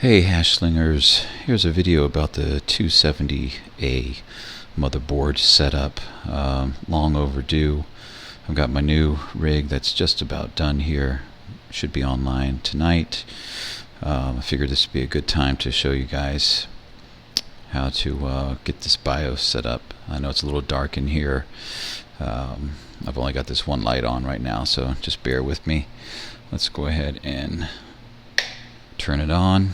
Hey Hashslingers, here's a video about the 270A motherboard setup. Long overdue. I've got my new rig that's just about done here. Should be online tonight. I figured this would be a good time to show you guys how to get this BIOS set up. I know it's a little dark in here. I've only got this one light on right now, so just bear with me. Let's go ahead and turn it on.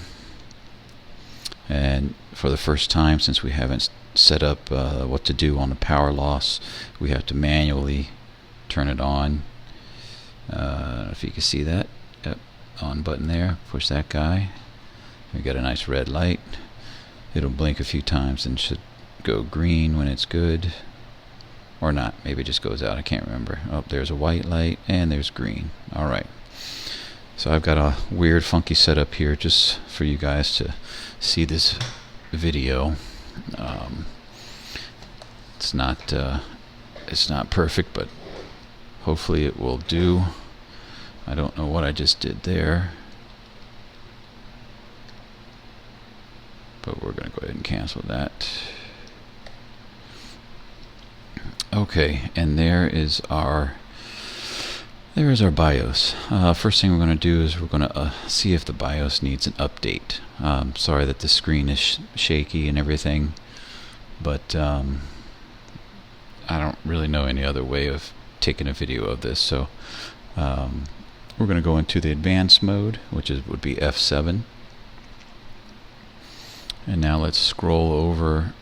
And for the first time, since we haven't set up what to do on the power loss, we have to manually turn it on. If you can see that, yep, on button there, push that guy. We got a nice red light. It'll blink a few times and should go green when it's good, or not. Maybe it just goes out. I can't remember. Oh, there's a white light and there's green. All right. So I've got a weird, funky setup here just for you guys to see this video. It's not perfect, but hopefully it will do. I don't know what I just did there, but we're going to go ahead and cancel that. Okay, and there is our BIOS. First thing we're going to do is we're going to see if the BIOS needs an update. Sorry that the screen is shaky and everything, but I don't really know any other way of taking a video of this. So we're going to go into the advanced mode, which would be F7. And now let's scroll over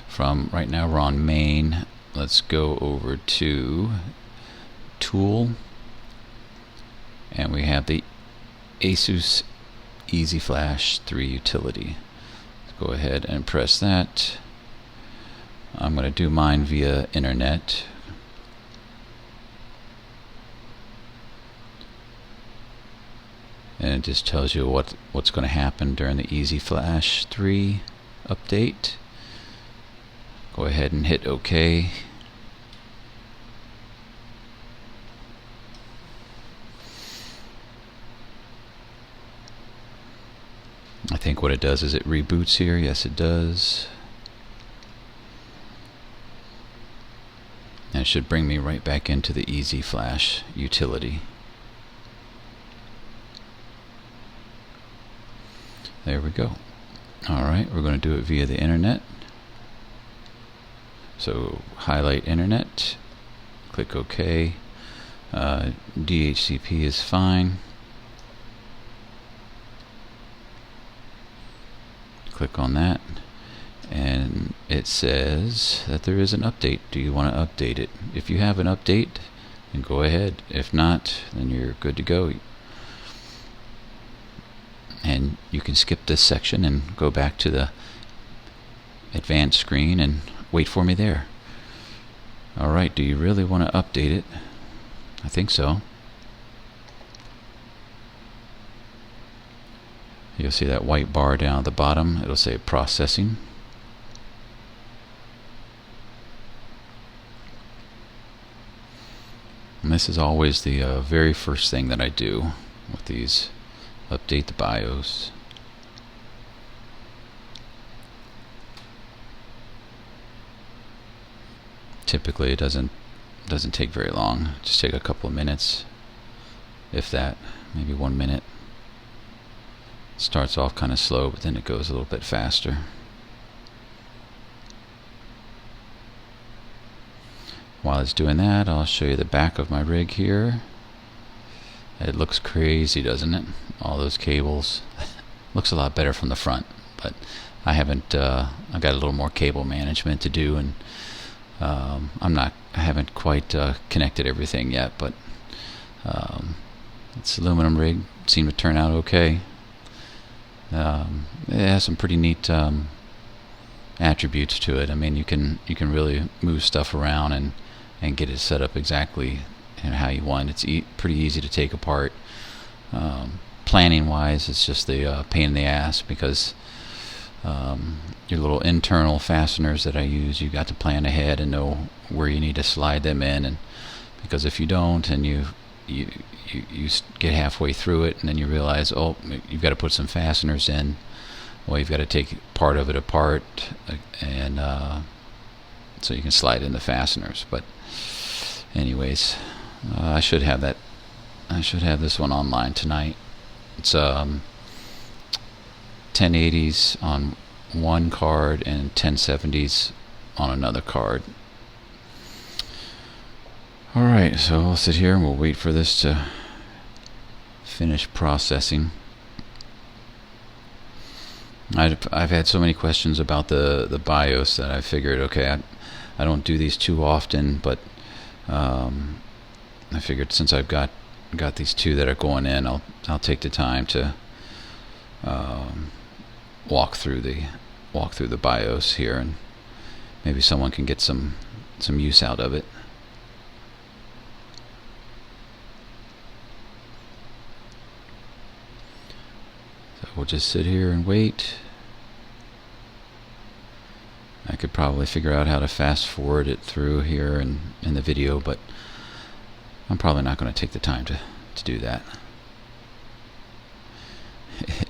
from, right now we're on main. Let's go over to tool. And we have the Asus EasyFlash 3 utility. Let's go ahead and press that. I'm going to do mine via internet. And it just tells you what's going to happen during the EasyFlash 3 update. Go ahead and hit OK. I think what it does is it reboots here. Yes, it does. And it should bring me right back into the EasyFlash utility. There we go. Alright, we're going to do it via the internet. So highlight internet, click OK. DHCP is fine. Click on that, and it says that there is an update. Do you want to update it? If you have an update, then go ahead. If not, then you're good to go. And you can skip this section and go back to the advanced screen and wait for me there. Alright, do you really want to update it? I think so. You'll see that white bar down at the bottom. It'll say processing. And this is always the very first thing that I do with these. Update the BIOS. Typically it doesn't take very long. Just take a couple of minutes, if that, maybe 1 minute. Starts off kind of slow, but then it goes a little bit faster. While it's doing that, I'll show you the back of my rig here. It looks crazy, doesn't it? All those cables. Looks a lot better from the front, but I haven't. I've got a little more cable management to do, and I haven't quite connected everything yet. But this aluminum rig seemed to turn out okay. It has some pretty neat attributes to it. I mean, you can really move stuff around and get it set up exactly how you want. It's pretty easy to take apart. Planning wise, it's just the pain in the ass, because your little internal fasteners that I use, you got to plan ahead and know where you need to slide them in, and because if you don't and you you get halfway through it, and then you realize, oh, you've got to put some fasteners in. Well, you've got to take part of it apart, and so you can slide in the fasteners. But anyways, I should have that. I should have this one online tonight. It's 1080s on one card and 1070s on another card. Alright, so I'll sit here and we'll wait for this to finish processing. I've had so many questions about the BIOS that I figured, okay, I don't do these too often, but I figured since I've got these two that are going in, I'll take the time to walk through the BIOS here, and maybe someone can get some use out of it. So we'll just sit here and wait. I could probably figure out how to fast forward it through here in the video, but I'm probably not going to take the time to do that.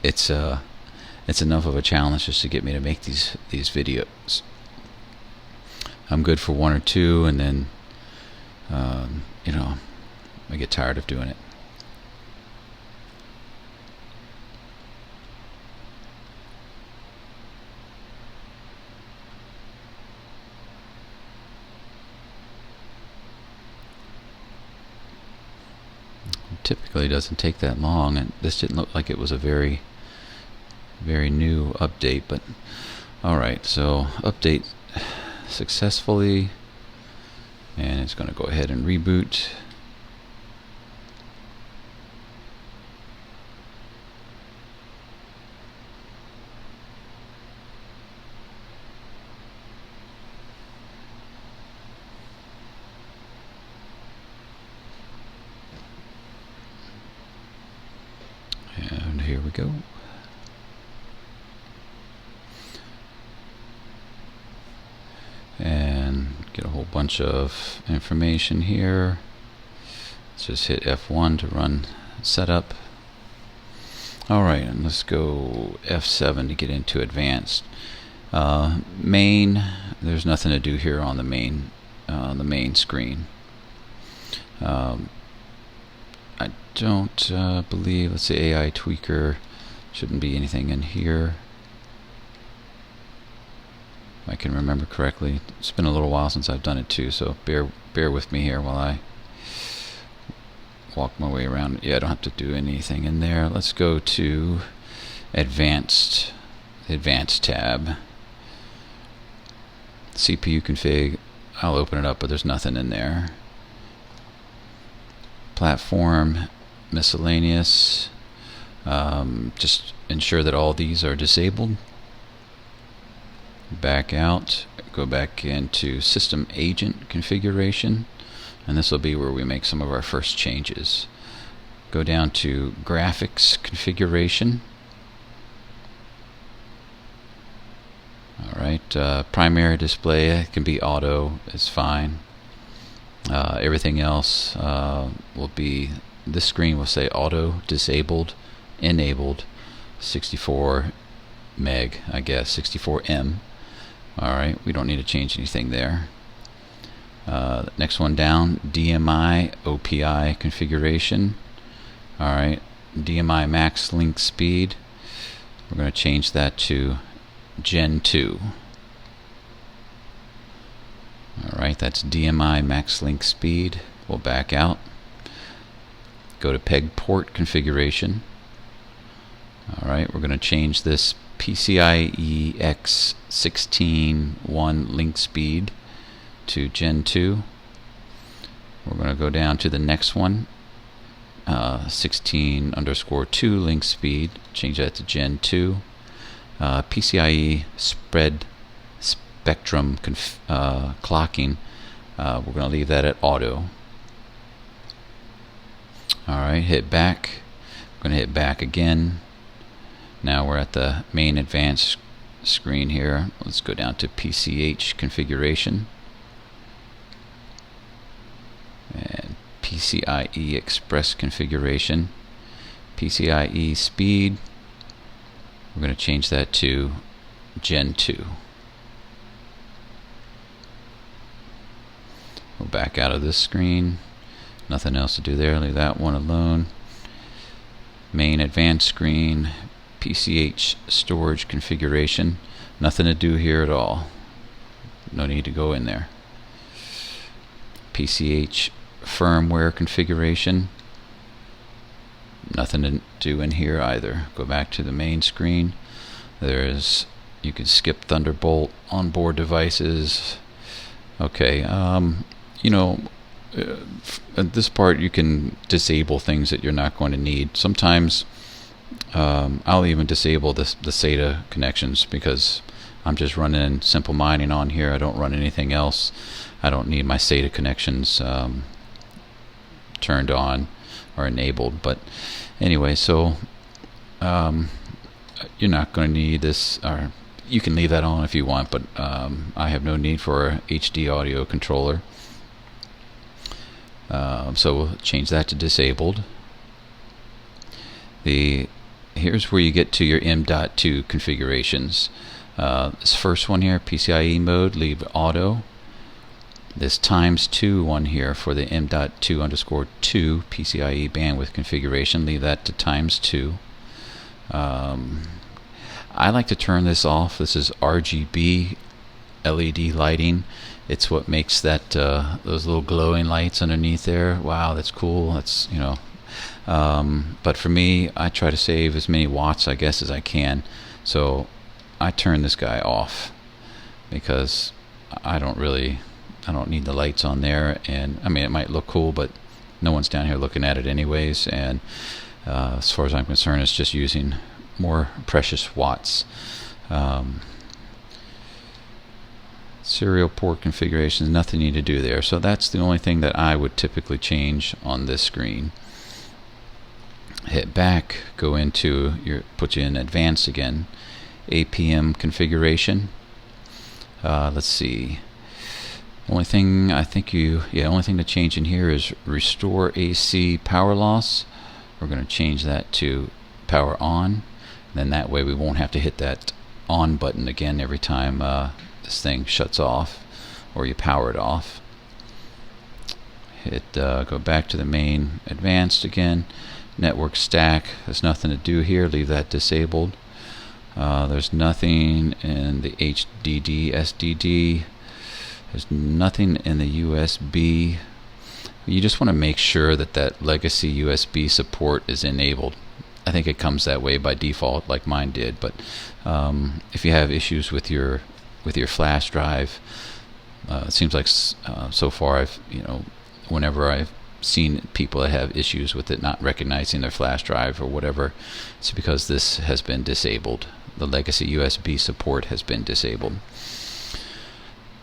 It's enough of a challenge just to get me to make these videos. I'm good for one or two, and then you know, I get tired of doing it. Typically doesn't take that long, and this didn't look like it was a very new update, but alright, so update successfully, and it's going to go ahead and reboot. And here we go. And get a whole bunch of information here. Let's just hit F1 to run setup. Alright, and let's go F7 to get into advanced. Main, there's nothing to do here on the main screen. I don't believe, let's say AI tweaker, shouldn't be anything in here. If I can remember correctly. It's been a little while since I've done it too, so bear with me here while I walk my way around. Yeah, I don't have to do anything in there. Let's go to advanced tab. CPU config, I'll open it up, but there's nothing in there. Platform, miscellaneous, just ensure that all these are disabled. Back out, go back into system agent configuration, and this will be where we make some of our first changes. Go down to graphics configuration. Alright, primary display can be auto, it's fine. Everything else will be, this screen will say auto, disabled, enabled, 64 meg, I guess, 64M. Alright, we don't need to change anything there. Next one down, DMI OPI configuration. Alright, DMI max link speed, we're going to change that to Gen 2. Alright, that's DMI max link speed. We'll back out. Go to PEG port configuration. Alright, we're going to change this PCI-E X16.1 link speed to Gen 2. We're going to go down to the next one, 16_2 link speed, change that to Gen 2. PCI-E spread spectrum clocking, we're going to leave that at auto. Alright, hit back. We're going to hit back again. Now we're at the main advanced screen here. Let's go down to PCH configuration. And PCIe Express configuration. PCIe speed, we're going to change that to Gen 2. We'll back out of this screen. Nothing else to do there. Leave that one alone. Main advanced screen, PCH storage configuration. Nothing to do here at all. No need to go in there. PCH firmware configuration. Nothing to do in here either. Go back to the main screen. You can skip Thunderbolt onboard devices. Okay, you know, at this part you can disable things that you're not going to need. Sometimes I'll even disable the SATA connections because I'm just running simple mining on here. I don't run anything else. I don't need my SATA connections turned on or enabled. But anyway, so you're not going to need this, or you can leave that on if you want, but I have no need for a HD audio controller. So we'll change that to disabled. Here's where you get to your M.2 configurations. This first one here, PCIe mode, leave auto. This ×2 one here for the M.2_2 PCIe bandwidth configuration, leave that to ×2. I like to turn this off. This is RGB LED lighting. It's what makes that those little glowing lights underneath there. Wow, that's cool. That's, you know, but for me, I try to save as many watts, I guess, as I can. So I turn this guy off because I don't need the lights on there. And I mean, it might look cool, but no one's down here looking at it anyways. And as far as I'm concerned, it's just using more precious watts. Serial port configurations, nothing you need to do there. So that's the only thing that I would typically change on this screen. Hit back, go into put you in advanced again. APM configuration. Let's see. Only thing to change in here is restore AC power loss. We're going to change that to power on. Then that way we won't have to hit that on button again every time this thing shuts off or you power it off. Go back to the main advanced again. Network stack, there's nothing to do here, leave that disabled. There's nothing in the HDD, SDD. There's nothing in the USB. You just want to make sure that legacy USB support is enabled. I think it comes that way by default, like mine did. But if you have issues with your flash drive, it seems like so far whenever I've seen people that have issues with it not recognizing their flash drive or whatever, it's because this has been disabled. The legacy USB support has been disabled.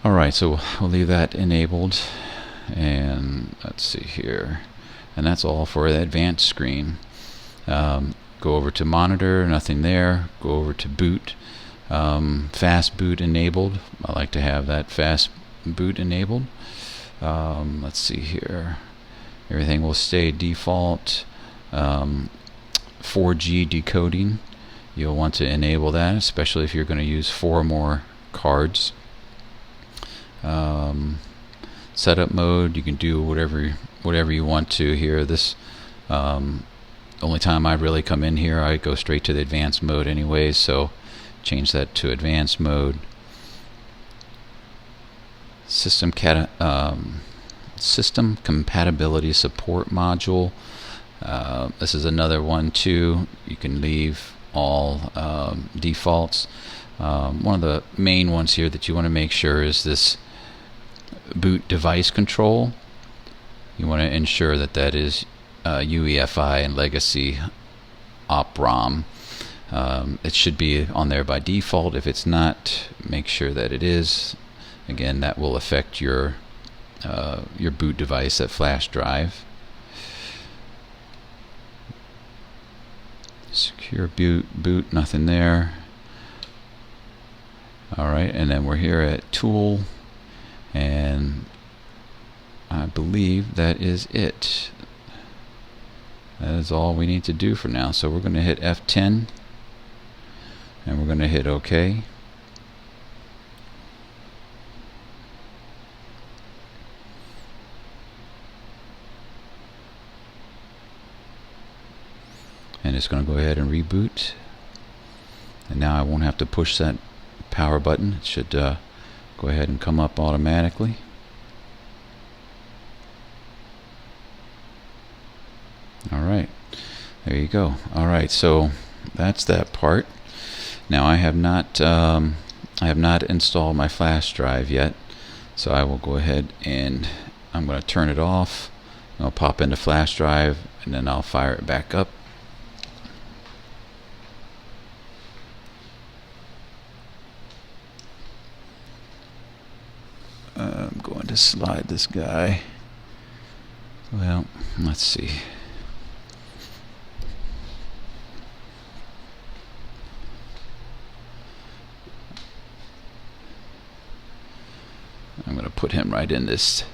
Alright, so we'll leave that enabled, and let's see here, and that's all for the advanced screen. Go over to monitor, nothing there. Go over to boot, Fastboot enabled. I like to have that Fastboot enabled. Let's see here, everything will stay default. 4G decoding, you'll want to enable that, especially if you're going to use 4 more cards. Setup mode, you can do whatever you want to here. This only time I really come in here, I go straight to the advanced mode anyways, so change that to advanced mode. System compatibility support module. This is another one too. You can leave all defaults. One of the main ones here that you want to make sure is this boot device control. You want to ensure that is UEFI and legacy OP-ROM. It should be on there by default. If it's not, make sure that it is. Again, that will affect your boot device, that flash drive. Secure boot, nothing there. Alright, and then we're here at tool, and I believe that is it. That is all we need to do for now. So we're going to hit F10 and we're going to hit OK. And it's going to go ahead and reboot. And now I won't have to push that power button. It should go ahead and come up automatically. Alright, there you go. Alright, so that's that part. Now I have not installed my flash drive yet, so I will go ahead and I'm going to turn it off. I'll pop into flash drive and then I'll fire it back up. I'm going to slide this guy. Well, let's see. I'm going to put him right in this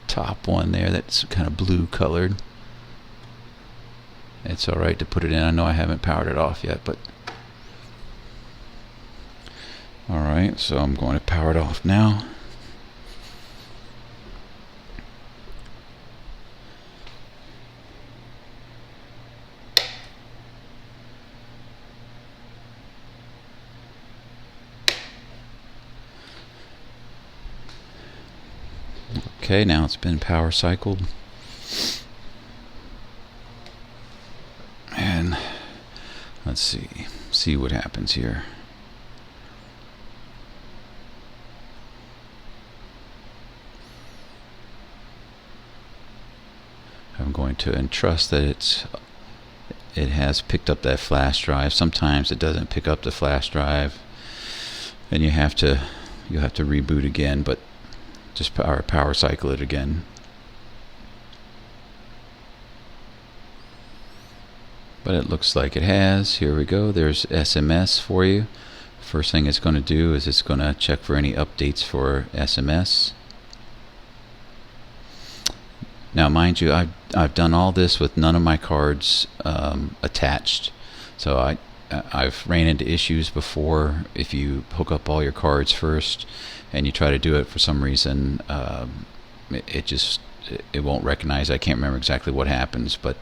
top one there that's kind of blue colored. It's alright to put it in. I know I haven't powered it off yet, but alright, so I'm going to power it off now. Okay, now it's been power cycled. And let's see what happens here. I'm going to entrust that it has picked up that flash drive. Sometimes it doesn't pick up the flash drive and you'll have to reboot again, but just power cycle it again. But it looks like it has. Here we go. There's SMS for you. First thing it's going to do is it's going to check for any updates for SMS. Now mind you, I've done all this with none of my cards attached. So I've ran into issues before. If you hook up all your cards first and you try to do it for some reason, it won't recognize. I can't remember exactly what happens, but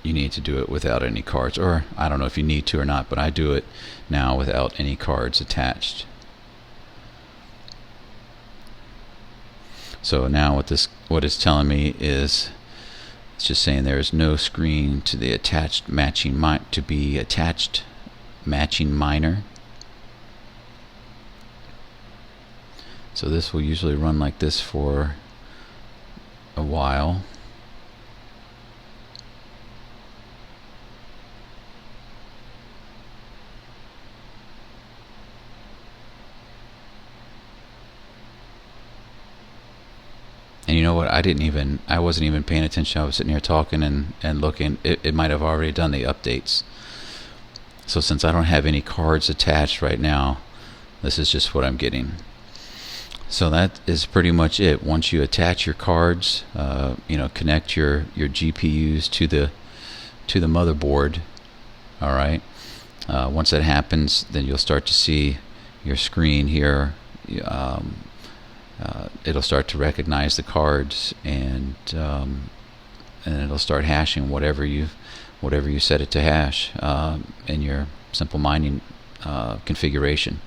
you need to do it without any cards, or I don't know if you need to or not, but I do it now without any cards attached. So now what it's telling me is it's just saying there is no screen to the attached matching matching miner. So this will usually run like this for a while. And you know what? I wasn't even paying attention. I was sitting here talking and looking. It might have already done the updates. So since I don't have any cards attached right now, this is just what I'm getting. So that is pretty much it. Once you attach your cards, connect your GPUs to the motherboard. All right. Once that happens, then you'll start to see your screen here. It'll start to recognize the cards, and it'll start hashing whatever you set it to hash in your simple mining configuration.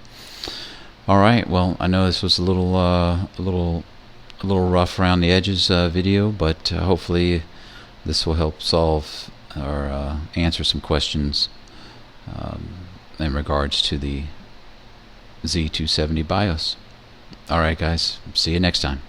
All right. Well, I know this was a little rough around the edges video, but hopefully this will help solve or answer some questions in regards to the Z270 BIOS. Alright guys, see you next time.